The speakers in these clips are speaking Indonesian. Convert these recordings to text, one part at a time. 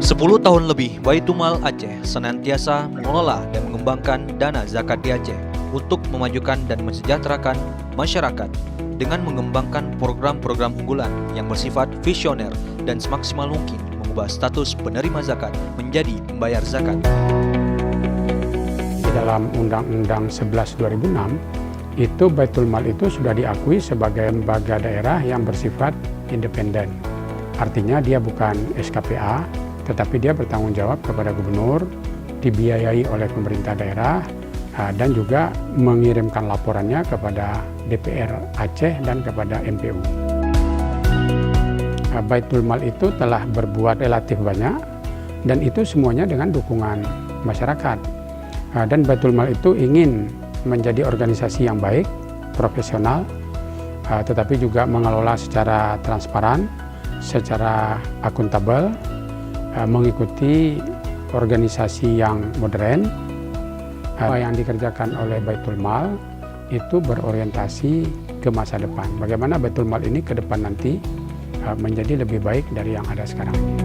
10 tahun lebih, Baitul Aceh senantiasa mengelola dan mengembangkan dana zakat di Aceh untuk memajukan dan mensejahterakan masyarakat dengan mengembangkan program-program unggulan yang bersifat visioner dan semaksimal mungkin mengubah status penerima zakat menjadi pembayar zakat. Di dalam Undang-Undang 11 2006, itu Baitul Mal itu sudah diakui sebagai lembaga daerah yang bersifat independen. Artinya dia bukan SKPA, tetapi dia bertanggung jawab kepada gubernur, dibiayai oleh pemerintah daerah, dan juga mengirimkan laporannya kepada DPR Aceh dan kepada MPU. Baitul Mal itu telah berbuat relatif banyak, dan itu semuanya dengan dukungan masyarakat. Dan Baitul Mal itu ingin menjadi organisasi yang baik, profesional, tetapi juga mengelola secara transparan, secara akuntabel, mengikuti organisasi yang modern. Apa yang dikerjakan oleh Baitul Mal itu berorientasi ke masa depan. Bagaimana Baitul Mal ini ke depan nanti menjadi lebih baik dari yang ada sekarang ini.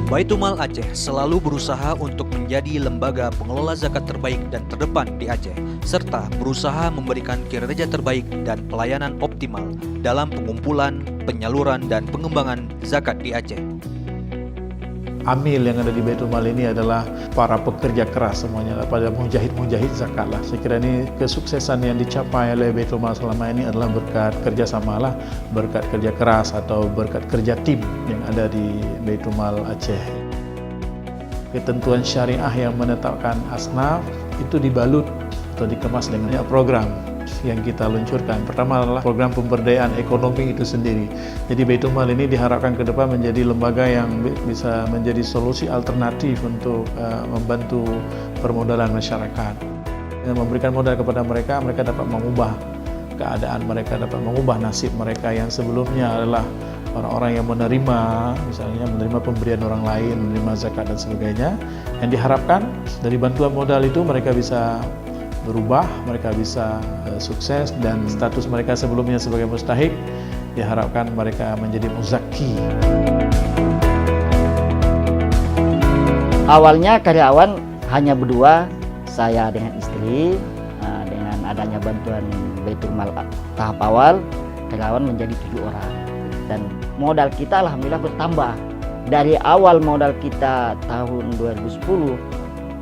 Baitul Aceh selalu berusaha untuk menjadi lembaga pengelola zakat terbaik dan terdepan di Aceh, serta berusaha memberikan kinerja terbaik dan pelayanan optimal dalam pengumpulan, penyaluran, dan pengembangan zakat di Aceh. Amil yang ada di Baitul Mal ini adalah para pekerja keras semuanya, pada mujahid zakat lah. Saya kira ini kesuksesan yang dicapai oleh Baitul Mal selama ini adalah berkat kerjasama lah, berkat kerja keras atau berkat kerja tim yang ada di Baitul Mal Aceh. Ketentuan syariah yang menetapkan asnaf itu dibalut atau dikemas dengan program yang kita luncurkan. Pertama adalah program pemberdayaan ekonomi itu sendiri. Jadi Baitul Mal ini diharapkan ke depan menjadi lembaga yang bisa menjadi solusi alternatif untuk membantu permodalan masyarakat. Dengan memberikan modal kepada mereka, mereka dapat mengubah keadaan mereka, dapat mengubah nasib mereka yang sebelumnya adalah orang-orang yang menerima, misalnya menerima pemberian orang lain, menerima zakat dan sebagainya. Yang diharapkan dari bantuan modal itu mereka bisa berubah, mereka bisa sukses, dan status mereka sebelumnya sebagai mustahik diharapkan mereka menjadi muzaki. Awalnya karyawan hanya berdua, saya dengan istri. Dengan adanya bantuan Baitul Mal tahap awal, karyawan menjadi 7 orang. Dan modal kita alhamdulillah bertambah. Dari awal modal kita tahun 2010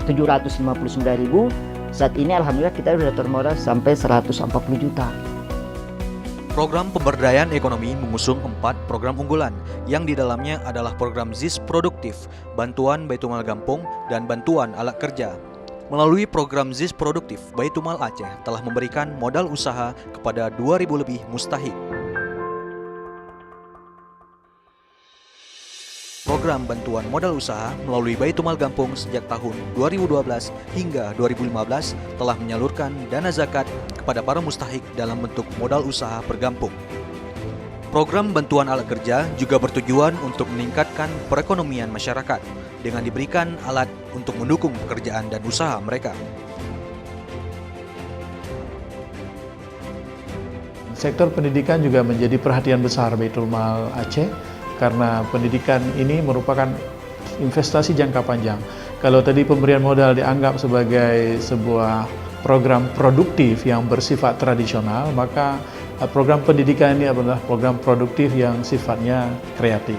759.000, saat ini alhamdulillah kita sudah termodal sampai 140 juta. Program pemberdayaan ekonomi mengusung 4 program unggulan yang di dalamnya adalah program ZIS Produktif, bantuan Baitul Mal Gampung, dan bantuan alat kerja. Melalui program ZIS Produktif, Baitul Mal Aceh telah memberikan modal usaha kepada 2.000 lebih mustahik. Program bantuan modal usaha melalui Baitul Mal Gampung sejak tahun 2012 hingga 2015 telah menyalurkan dana zakat kepada para mustahik dalam bentuk modal usaha per gampung. Program bantuan alat kerja juga bertujuan untuk meningkatkan perekonomian masyarakat dengan diberikan alat untuk mendukung pekerjaan dan usaha mereka. Sektor pendidikan juga menjadi perhatian besar Baitul Mal Aceh, karena pendidikan ini merupakan investasi jangka panjang. Kalau tadi pemberian modal dianggap sebagai sebuah program produktif yang bersifat tradisional, maka program pendidikan ini adalah program produktif yang sifatnya kreatif.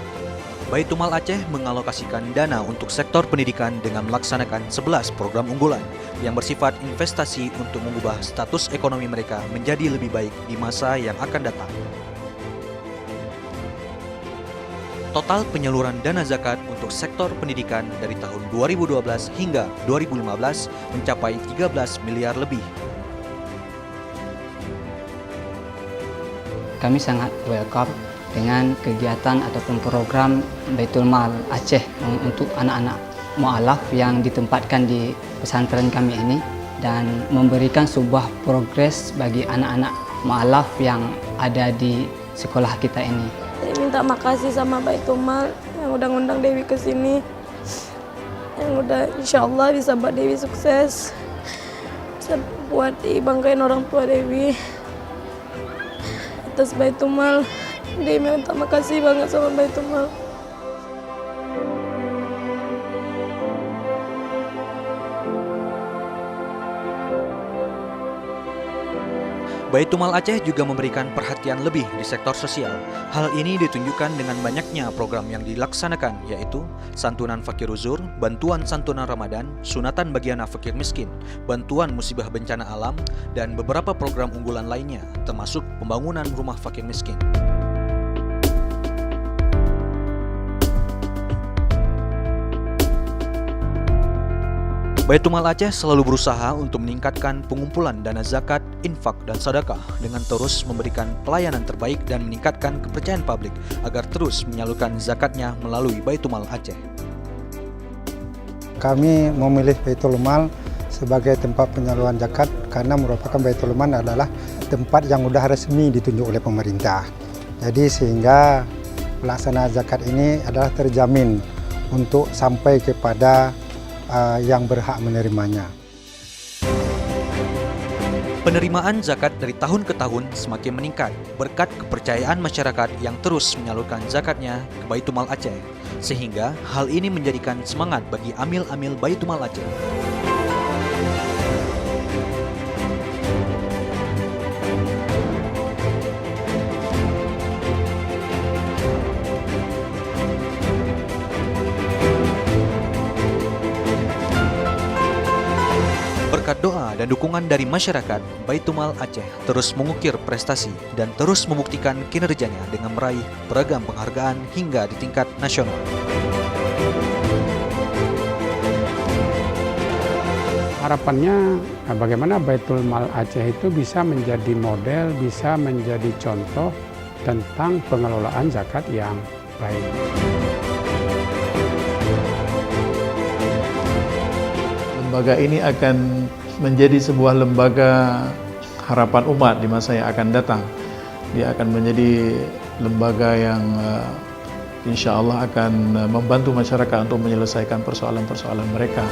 Baitul Mal Aceh mengalokasikan dana untuk sektor pendidikan dengan melaksanakan 11 program unggulan yang bersifat investasi untuk mengubah status ekonomi mereka menjadi lebih baik di masa yang akan datang. Total penyaluran dana zakat untuk sektor pendidikan dari tahun 2012 hingga 2015 mencapai 13 miliar lebih. Kami sangat welcome dengan kegiatan ataupun program Baitul Mal Aceh untuk anak-anak mu'alaf yang ditempatkan di pesantren kami ini, dan memberikan sebuah progres bagi anak-anak mu'alaf yang ada di sekolah kita ini. Saya minta makasih sama Baitul Mal yang udah ngundang Dewi ke sini, yang udah insya Allah bisa buat Dewi sukses. Saya buat dibanggain orang tua Dewi atas Baitul Mal. Dewi minta makasih banget sama Baitul Mal. Baitul Mal Aceh juga memberikan perhatian lebih di sektor sosial. Hal ini ditunjukkan dengan banyaknya program yang dilaksanakan, yaitu santunan fakir uzur, bantuan santunan Ramadan, sunatan bagi anak fakir miskin, bantuan musibah bencana alam, dan beberapa program unggulan lainnya, termasuk pembangunan rumah fakir miskin. Baitul Mal Aceh selalu berusaha untuk meningkatkan pengumpulan dana zakat, infak, dan sedekah dengan terus memberikan pelayanan terbaik dan meningkatkan kepercayaan publik agar terus menyalurkan zakatnya melalui Baitul Mal Aceh. Kami memilih Baitul Mal sebagai tempat penyaluran zakat karena merupakan Baitul Mal adalah tempat yang sudah resmi ditunjuk oleh pemerintah. Jadi sehingga pelaksanaan zakat ini adalah terjamin untuk sampai kepada yang berhak menerimanya. Penerimaan zakat dari tahun ke tahun semakin meningkat berkat kepercayaan masyarakat yang terus menyalurkan zakatnya ke Baitul Mal Aceh, sehingga hal ini menjadikan semangat bagi amil-amil Baitul Mal Aceh. Berkat doa dan dukungan dari masyarakat, Baitul Mal Aceh terus mengukir prestasi dan terus membuktikan kinerjanya dengan meraih beragam penghargaan hingga di tingkat nasional. Harapannya bagaimana Baitul Mal Aceh itu bisa menjadi model, bisa menjadi contoh tentang pengelolaan zakat yang baik. Lembaga ini akan menjadi sebuah lembaga harapan umat di masa yang akan datang. Dia akan menjadi lembaga yang insya Allah akan membantu masyarakat untuk menyelesaikan persoalan-persoalan mereka.